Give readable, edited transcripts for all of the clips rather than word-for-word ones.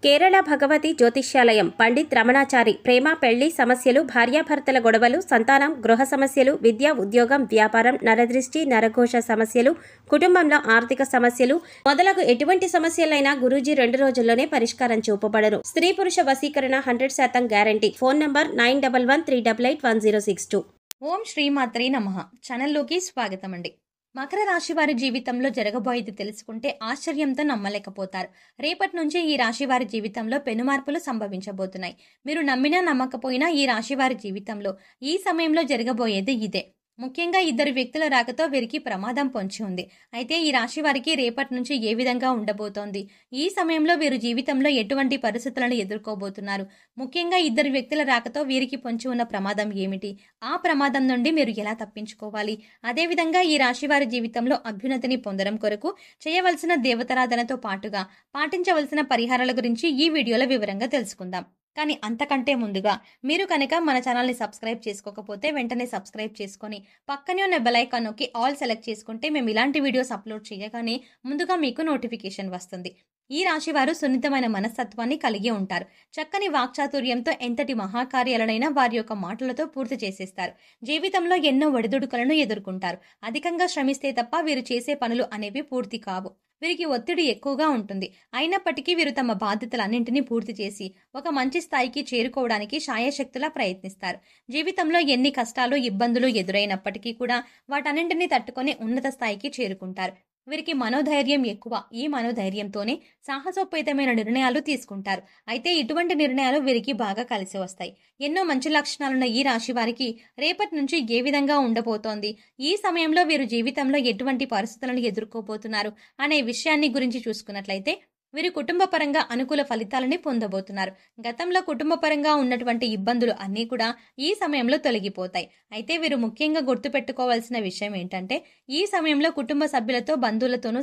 కేరళ భగవతి జ్యోతిష్యాలయం పండిత్ రమణాచారి ప్రేమ పెళ్లి సమస్యలు, భార్యాభర్తల గొడవలు, సంతానం, గృహ సమస్యలు, విద్య, ఉద్యోగం, వ్యాపారం, నరదృష్టి, నరఘోష సమస్యలు, కుటుంబంలో ఆర్థిక సమస్యలు మొదలగు ఎటువంటి సమస్యలైనా గురూజీ 2 రోజుల్లోనే పరిష్కారం చూపబడను. స్త్రీ పురుష వశీకరణ 100% గ్యారంటీ. Phone number 9113881062. ఓం శ్రీమాత్రే నమః. ఛానల్లోకి స్వాగతం అండి. మకర రాశి వారి జీవితంలో జరగబోయేది తెలుసుకుంటే ఆశ్చర్యంతో నమ్మలేకపోతారు. రేపటి నుంచి ఈ రాశి వారి జీవితంలో పెనుమార్పులు సంభవించబోతున్నాయి. మీరు నమ్మినా నమ్మకపోయినా ఈ రాశి వారి జీవితంలో ఈ సమయంలో జరగబోయేది ఇదే. ముఖ్యంగా 2 వ్యక్తుల రాకతో వీరికి ప్రమాదం పొంచి ఉంది. అయితే ఈ రాశి వారికి రేపటి నుంచి ఏ విధంగా ఉండబోతోంది, ఈ సమయంలో వీరు జీవితంలో ఎటువంటి పరిస్థితులను ఎదుర్కోబోతున్నారు, ముఖ్యంగా 2 వ్యక్తుల రాకతో వీరికి పొంచి ఉన్న ప్రమాదం ఏమిటి, ఆ ప్రమాదం నుండి మీరు ఎలా తప్పించుకోవాలి, అదేవిధంగా ఈ రాశి వారి జీవితంలో అభ్యున్నతిని పొందడం కొరకు చేయవలసిన దేవతారాధనతో పాటుగా పాటించవలసిన పరిహారాల గురించి ఈ వీడియోలో వివరంగా తెలుసుకుందాం. కానీ అంతకంటే ముందుగా మీరు కనుక మన ఛానల్ని సబ్స్క్రైబ్ చేసుకోకపోతే వెంటనే సబ్స్క్రైబ్ చేసుకొని పక్కనే ఉన్న బెల్ ఐకాన్ నొక్కి ఆల్ సెలెక్ట్ చేసుకుంటే మేము ఇలాంటి వీడియోస్ అప్లోడ్ చేయగానే ముందుగా మీకు నోటిఫికేషన్ వస్తుంది. ఈ రాశి వారు సున్నితమైన మనస్తత్వాన్ని కలిగి ఉంటారు. చక్కని వాక్చాతుర్యంతో ఎంతటి మహాకార్యాలనైనా వారి యొక్క మాటలతో పూర్తి చేసేస్తారు. జీవితంలో ఎన్నో ఒడిదుడుకులను ఎదుర్కొంటారు. అధికంగా శ్రమిస్తే తప్ప వీరు చేసే పనులు అనేవి పూర్తి కావు. వీరికి ఒత్తిడి ఎక్కువగా ఉంటుంది. అయినప్పటికీ వీరు తమ బాధ్యతలన్నింటినీ పూర్తి చేసి ఒక మంచి స్థాయికి చేరుకోవడానికి శాయశక్తులా ప్రయత్నిస్తారు. జీవితంలో ఎన్ని కష్టాలు, ఇబ్బందులు ఎదురైనప్పటికీ కూడా వాటన్నింటినీ తట్టుకొని ఉన్నత స్థాయికి చేరుకుంటారు. వీరికి మనోధైర్యం ఎక్కువ. ఈ మనోధైర్యంతోనే సాహసోపేతమైన నిర్ణయాలు తీసుకుంటారు. అయితే ఇటువంటి నిర్ణయాలు వీరికి బాగా కలిసి వస్తాయి. ఎన్నో మంచి లక్షణాలున్న ఈ రాశి వారికి రేపటి నుంచి ఏ విధంగా ఉండబోతోంది, ఈ సమయంలో వీరు జీవితంలో ఎటువంటి పరిస్థితులను ఎదుర్కోబోతున్నారు అనే విషయాన్ని గురించి చూసుకున్నట్లయితే వీరు కుటుంబ పరంగా అనుకూల ఫలితాలని పొందబోతున్నారు. గతంలో కుటుంబ పరంగా ఉన్నటువంటి ఇబ్బందులు అన్నీ కూడా ఈ సమయంలో తొలగిపోతాయి. అయితే వీరు ముఖ్యంగా గుర్తుపెట్టుకోవాల్సిన విషయం ఏంటంటే ఈ సమయంలో కుటుంబ సభ్యులతో, బంధువులతోనూ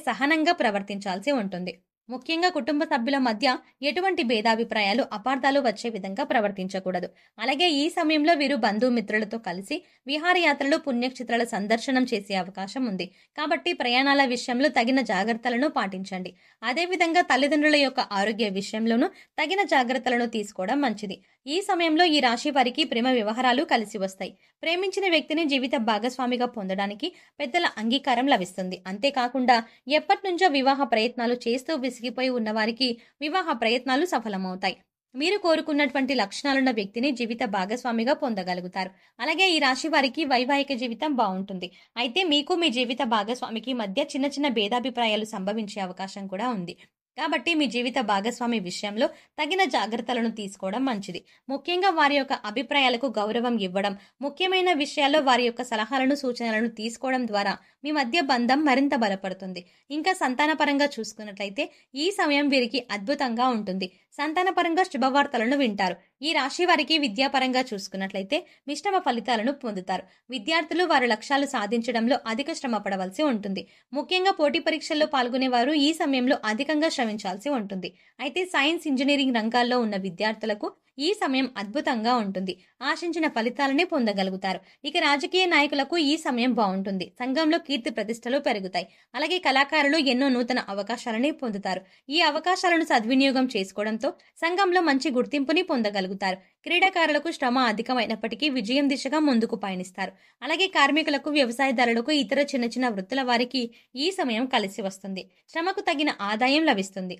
సహనంగా ప్రవర్తించాల్సి ఉంటుంది. ముఖ్యంగా కుటుంబ సభ్యుల మధ్య ఎటువంటి భేదాభిప్రాయాలు, అపార్థాలు వచ్చే విధంగా ప్రవర్తించకూడదు. అలాగే ఈ సమయంలో వీరు బంధుమిత్రులతో కలిసి విహారయాత్రలు, పుణ్యక్షేత్రాల సందర్శనం చేసే అవకాశం ఉంది. కాబట్టి ప్రయాణాల విషయంలో తగిన జాగ్రత్తలను పాటించండి. అదేవిధంగా తల్లిదండ్రుల యొక్క ఆరోగ్య విషయంలోనూ తగిన జాగ్రత్తలను తీసుకోవడం మంచిది. ఈ సమయంలో ఈ రాశి వారికి ప్రేమ వ్యవహారాలు కలిసి వస్తాయి. ప్రేమించిన వ్యక్తిని జీవిత భాగస్వామిగా పొందడానికి పెద్దల అంగీకారం లభిస్తుంది. అంతేకాకుండా ఎప్పటి నుంచో వివాహ ప్రయత్నాలు చేస్తూ విసిగిపోయి ఉన్నవారికి వివాహ ప్రయత్నాలు సఫలమవుతాయి. మీరు కోరుకున్నటువంటి లక్షణాలున్న వ్యక్తిని జీవిత భాగస్వామిగా పొందగలుగుతారు. అలాగే ఈ రాశి వారికి వైవాహిక జీవితం బాగుంటుంది. అయితే మీకు మీ జీవిత భాగస్వామికి మధ్య చిన్న చిన్న భేదాభిప్రాయాలు సంభవించే అవకాశం కూడా ఉంది. కాబట్టి మీ జీవిత భాగస్వామి విషయంలో తగిన జాగ్రత్తలను తీసుకోవడం మంచిది. ముఖ్యంగా వారి యొక్క అభిప్రాయాలకు గౌరవం ఇవ్వడం, ముఖ్యమైన విషయాల్లో వారి యొక్క సలహాలను, సూచనలను తీసుకోవడం ద్వారా మీ మధ్య బంధం మరింత బలపడుతుంది. ఇంకా సంతానపరంగా చూసుకున్నట్లయితే ఈ సమయం వీరికి అద్భుతంగా ఉంటుంది. సంతానపరంగా శుభవార్తలను వింటారు. ఈ రాశి వారికి విద్యాపరంగా చూసుకున్నట్లయితే మిశ్రమ ఫలితాలను పొందుతారు. విద్యార్థులు వారి లక్ష్యాలు సాధించడంలో అధిక శ్రమ పడవలసి ఉంటుంది. ముఖ్యంగా పోటీ పరీక్షల్లో పాల్గొనేవారు ఈ సమయంలో అధికంగా శ్రమించాల్సి ఉంటుంది. అయితే సైన్స్, ఇంజనీరింగ్ రంగాల్లో ఉన్న విద్యార్థులకు ఈ సమయం అద్భుతంగా ఉంటుంది. ఆశించిన ఫలితాలని పొందగలుగుతారు. ఇక రాజకీయ నాయకులకు ఈ సమయం బాగుంటుంది. సంఘంలో కీర్తి ప్రతిష్టలు పెరుగుతాయి. అలాగే కళాకారులు ఎన్నో నూతన అవకాశాలని పొందుతారు. ఈ అవకాశాలను సద్వినియోగం చేసుకోవడంతో సంఘంలో మంచి గుర్తింపుని పొందగలుగుతారు. క్రీడాకారులకు శ్రమ అధికమైనప్పటికీ విజయం దిశగా ముందుకు పయనిస్తారు. అలాగే కార్మికులకు, వ్యవసాయదారులకు, ఇతర చిన్న చిన్న వృత్తుల వారికి ఈ సమయం కలిసి వస్తుంది. శ్రమకు తగిన ఆదాయం లభిస్తుంది.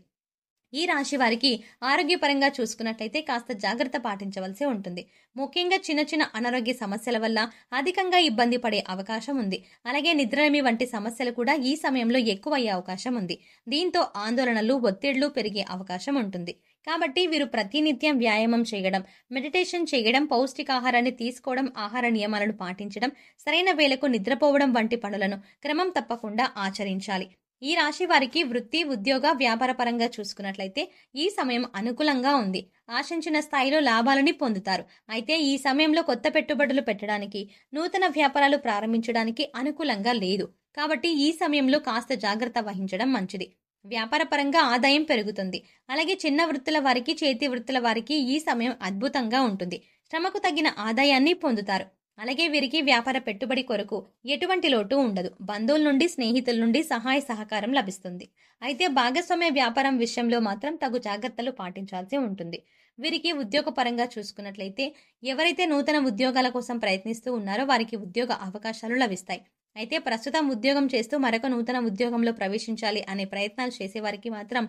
ఈ రాశి వారికి ఆరోగ్యపరంగా చూసుకున్నట్లయితే కాస్త జాగ్రత్త పాటించవలసి ఉంటుంది. ముఖ్యంగా చిన్న చిన్న అనారోగ్య సమస్యల వల్ల అధికంగా ఇబ్బంది పడే అవకాశం ఉంది. అలాగే నిద్రలేమి వంటి సమస్యలు కూడా ఈ సమయంలో ఎక్కువయ్యే అవకాశం ఉంది. దీంతో ఆందోళనలు, ఒత్తిళ్లు పెరిగే అవకాశం ఉంటుంది. కాబట్టి వీరు ప్రతినిత్యం వ్యాయామం చేయడం, మెడిటేషన్ చేయడం, పౌష్టికాహారాన్ని తీసుకోవడం, ఆహార నియమాలను పాటించడం, సరైన వేళకు నిద్రపోవడం వంటి పనులను క్రమం తప్పకుండా ఆచరించాలి. ఈ రాశి వారికి వృత్తి, ఉద్యోగ, వ్యాపార పరంగా చూసుకున్నట్లయితే ఈ సమయం అనుకూలంగా ఉంది. ఆశించిన స్థాయిలో లాభాలని పొందుతారు. అయితే ఈ సమయంలో కొత్త పెట్టుబడులు పెట్టడానికి, నూతన వ్యాపారాలు ప్రారంభించడానికి అనుకూలంగా లేదు. కాబట్టి ఈ సమయంలో కాస్త జాగ్రత్త వహించడం మంచిది. వ్యాపార పరంగా ఆదాయం పెరుగుతుంది. అలాగే చిన్న వృత్తుల వారికి, చేతి వృత్తుల వారికి ఈ సమయం అద్భుతంగా ఉంటుంది. శ్రమకు తగిన ఆదాయాన్ని పొందుతారు. అలాగే వీరికి వ్యాపార పెట్టుబడి కొరకు ఎటువంటి లోటు ఉండదు. బంధువుల నుండి, స్నేహితుల నుండి సహాయ సహకారం లభిస్తుంది. అయితే భాగస్వామ్య వ్యాపారం విషయంలో మాత్రం తగు జాగ్రత్తలు పాటించాల్సి ఉంటుంది. వీరికి ఉద్యోగపరంగా చూసుకున్నట్లయితే ఎవరైతే నూతన ఉద్యోగాల కోసం ప్రయత్నిస్తూ ఉన్నారో వారికి ఉద్యోగ అవకాశాలు లభిస్తాయి. అయితే ప్రస్తుతం ఉద్యోగం చేస్తూ మరొక నూతన ఉద్యోగంలో ప్రవేశించాలి అనే ప్రయత్నాలు చేసేవారికి మాత్రం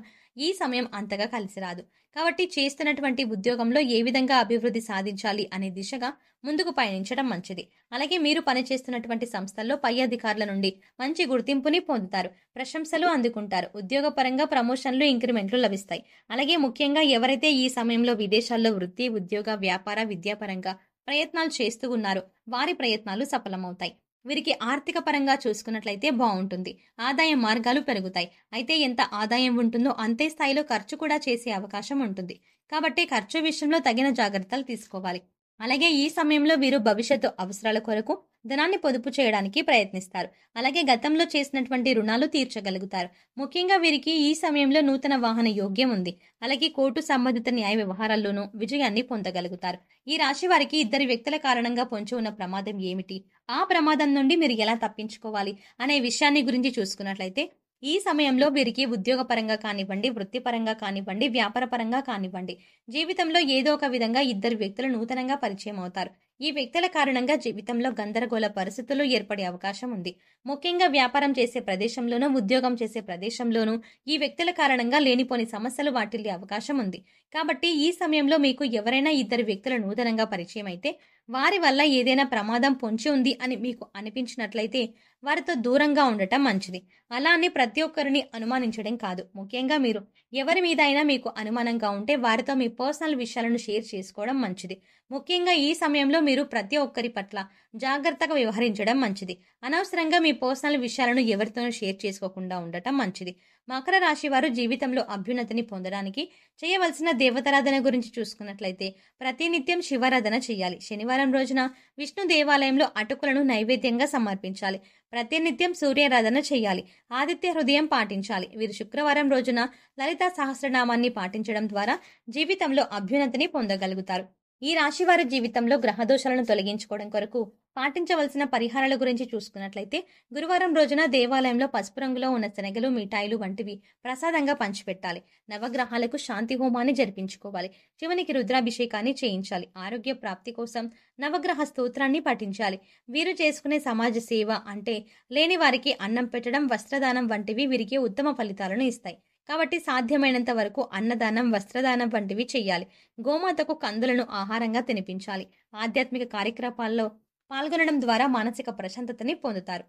ఈ సమయం అంతగా కలిసి రాదు. కాబట్టి చేస్తున్నటువంటి ఉద్యోగంలో ఏ విధంగా అభివృద్ధి సాధించాలి అనే దిశగా ముందుకు పయనించడం మంచిది. అలాగే మీరు పనిచేస్తున్నటువంటి సంస్థల్లో పై అధికారుల నుండి మంచి గుర్తింపుని పొందుతారు, ప్రశంసలు అందుకుంటారు. ఉద్యోగపరంగా ప్రమోషన్లు, ఇంక్రిమెంట్లు లభిస్తాయి. అలాగే ముఖ్యంగా ఎవరైతే ఈ సమయంలో విదేశాల్లో వృత్తి, ఉద్యోగ, వ్యాపార, విద్యాపరంగా ప్రయత్నాలు చేస్తూ ఉన్నారో వారి ప్రయత్నాలు సఫలమవుతాయి. వీరికి ఆర్థిక పరంగా చూసుకున్నట్లయితే బాగుంటుంది. ఆదాయ మార్గాలు పెరుగుతాయి. అయితే ఎంత ఆదాయం ఉంటుందో అంతే స్థాయిలో ఖర్చు కూడా చేసే అవకాశం ఉంటుంది. కాబట్టి ఖర్చు విషయంలో తగిన జాగ్రత్తలు తీసుకోవాలి. అలాగే ఈ సమయంలో వీరు భవిష్యత్తు అవసరాల కొరకు ధనాన్ని పొదుపు చేయడానికి ప్రయత్నిస్తారు. అలాగే గతంలో చేసినటువంటి రుణాలు తీర్చగలుగుతారు. ముఖ్యంగా వీరికి ఈ సమయంలో నూతన వాహన యోగ్యం ఉంది. అలాగే కోర్టు సంబంధిత న్యాయ వ్యవహారాల్లోనూ విజయాన్ని పొందగలుగుతారు. ఈ రాశి వారికి ఇద్దరు వ్యక్తుల కారణంగా పొంచి ఉన్న ప్రమాదం ఏమిటి, ఆ ప్రమాదం నుండి మీరు ఎలా తప్పించుకోవాలి అనే విషయాన్ని గురించి చూసుకున్నట్లయితే ఈ సమయంలో వీరికి ఉద్యోగపరంగా కానివ్వండి, వృత్తిపరంగా కానివ్వండి, వ్యాపారపరంగా కానివ్వండి, జీవితంలో ఏదో ఒక విధంగా ఇద్దరు వ్యక్తులు నూతనంగా పరిచయం అవుతారు. ఈ వ్యక్తుల కారణంగా జీవితంలో గందరగోళ పరిస్థితులు ఏర్పడే అవకాశం ఉంది. ముఖ్యంగా వ్యాపారం చేసే ప్రదేశంలోనూ, ఉద్యోగం చేసే ప్రదేశంలోనూ ఈ వ్యక్తుల కారణంగా లేనిపోని సమస్యలు వాటిల్లే అవకాశం ఉంది. కాబట్టి ఈ సమయంలో మీకు ఎవరైనా ఇద్దరు వ్యక్తులు నూతనంగా పరిచయం అయితే వారి వల్ల ఏదైనా ప్రమాదం పొంచి ఉంది అని మీకు అనిపించినట్లయితే వారితో దూరంగా ఉండటం మంచిది. అలా అని ప్రతి ఒక్కరిని అనుమానించడం కాదు. ముఖ్యంగా మీరు ఎవరి మీద అయినా మీకు అనుమానంగా ఉంటే వారితో మీ పర్సనల్ విషయాలను షేర్ చేసుకోవడం మంచిది. ముఖ్యంగా ఈ సమయంలో మీరు ప్రతి ఒక్కరి పట్ల జాగ్రత్తగా వ్యవహరించడం మంచిది. అనవసరంగా మీ పర్సనల్ విషయాలను ఎవరితోనూ షేర్ చేసుకోకుండా ఉండటం మంచిది. మకర రాశి వారు జీవితంలో అభ్యున్నతిని పొందడానికి చేయవలసిన దేవతారాధన గురించి చూసుకున్నట్లయితే ప్రతినిత్యం శివారాధన చేయాలి. శనివారం రోజున విష్ణు దేవాలయంలో అటుకులను నైవేద్యంగా సమర్పించాలి. ప్రతినిత్యం సూర్యారాధన చేయాలి. ఆదిత్య హృదయం పాటించాలి. వీరు శుక్రవారం రోజున లలితా సహస్రనామాన్ని పాటించడం ద్వారా జీవితంలో అభ్యున్నతిని పొందగలుగుతారు. ఈ రాశి వారి జీవితంలో గ్రహదోషాలను తొలగించుకోవడం కొరకు పాటించవలసిన పరిహారాల గురించి చూసుకున్నట్లయితే గురువారం రోజున దేవాలయంలో పసుపు రంగులో ఉన్న శనగలు, మిఠాయిలు వంటివి ప్రసాదంగా పంచిపెట్టాలి. నవగ్రహాలకు శాంతి హోమాన్ని జరిపించుకోవాలి. శివునికి రుద్రాభిషేకాన్ని చేయించాలి. ఆరోగ్య ప్రాప్తి కోసం నవగ్రహ స్తోత్రాన్ని పఠించాలి. వీరు చేసుకునే సమాజ సేవ అంటే లేని వారికి అన్నం పెట్టడం, వస్త్రదానం వంటివి వీరికి ఉత్తమ ఫలితాలను ఇస్తాయి. కాబట్టి సాధ్యమైనంత వరకు అన్నదానం, వస్త్రదానం వంటివి చేయాలి. గోమాతకు కందులను ఆహారంగా తినిపించాలి. ఆధ్యాత్మిక కార్యక్రమాల్లో పాల్గొనడం ద్వారా మానసిక ప్రశాంతతని పొందుతారు.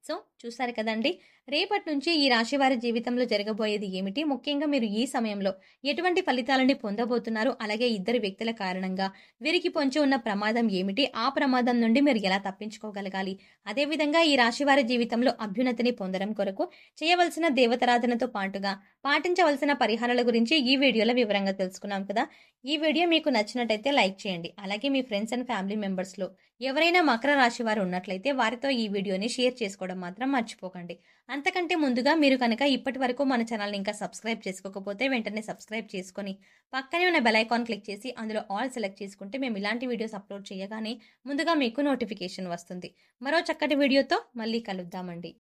సో చూసారు కదండి, రేపటి నుంచి ఈ రాశి వారి జీవితంలో జరగబోయేది ఏమిటి, ముఖ్యంగా మీరు ఈ సమయంలో ఎటువంటి ఫలితాలని పొందబోతున్నారు, అలాగే ఇద్దరు వ్యక్తుల కారణంగా వీరికి పొంచి ఉన్న ప్రమాదం ఏమిటి, ఆ ప్రమాదం నుండి మీరు ఎలా తప్పించుకోగలగాలి, అదేవిధంగా ఈ రాశి వారి జీవితంలో అభ్యున్నతిని పొందడం కొరకు చేయవలసిన దేవతారాధనతో పాటుగా పాటించవలసిన పరిహారాల గురించి ఈ వీడియోలో వివరంగా తెలుసుకున్నాం కదా. ఈ వీడియో మీకు నచ్చినట్టయితే లైక్ చేయండి. అలాగే మీ ఫ్రెండ్స్ అండ్ ఫ్యామిలీ మెంబర్స్లో ఎవరైనా మకర రాశి వారు ఉన్నట్లయితే వారితో ఈ వీడియోని షేర్ చేసుకోవడం మాత్రం మర్చిపోకండి. అంతకంటే ముందుగా మీరు కనుక ఇప్పటి వరకు మన ఛానల్ని ఇంకా సబ్స్క్రైబ్ చేసుకోకపోతే వెంటనే సబ్స్క్రైబ్ చేసుకొని పక్కనే ఉన్న బెల్ ఐకాన్ క్లిక్ చేసి అందులో ఆల్ సెలెక్ట్ చేసుకుంటే మేము ఇలాంటి వీడియోస్ అప్లోడ్ చేయగానే ముందుగా మీకు నోటిఫికేషన్ వస్తుంది. మరో చక్కటి వీడియోతో మళ్ళీ కలుద్దామండి.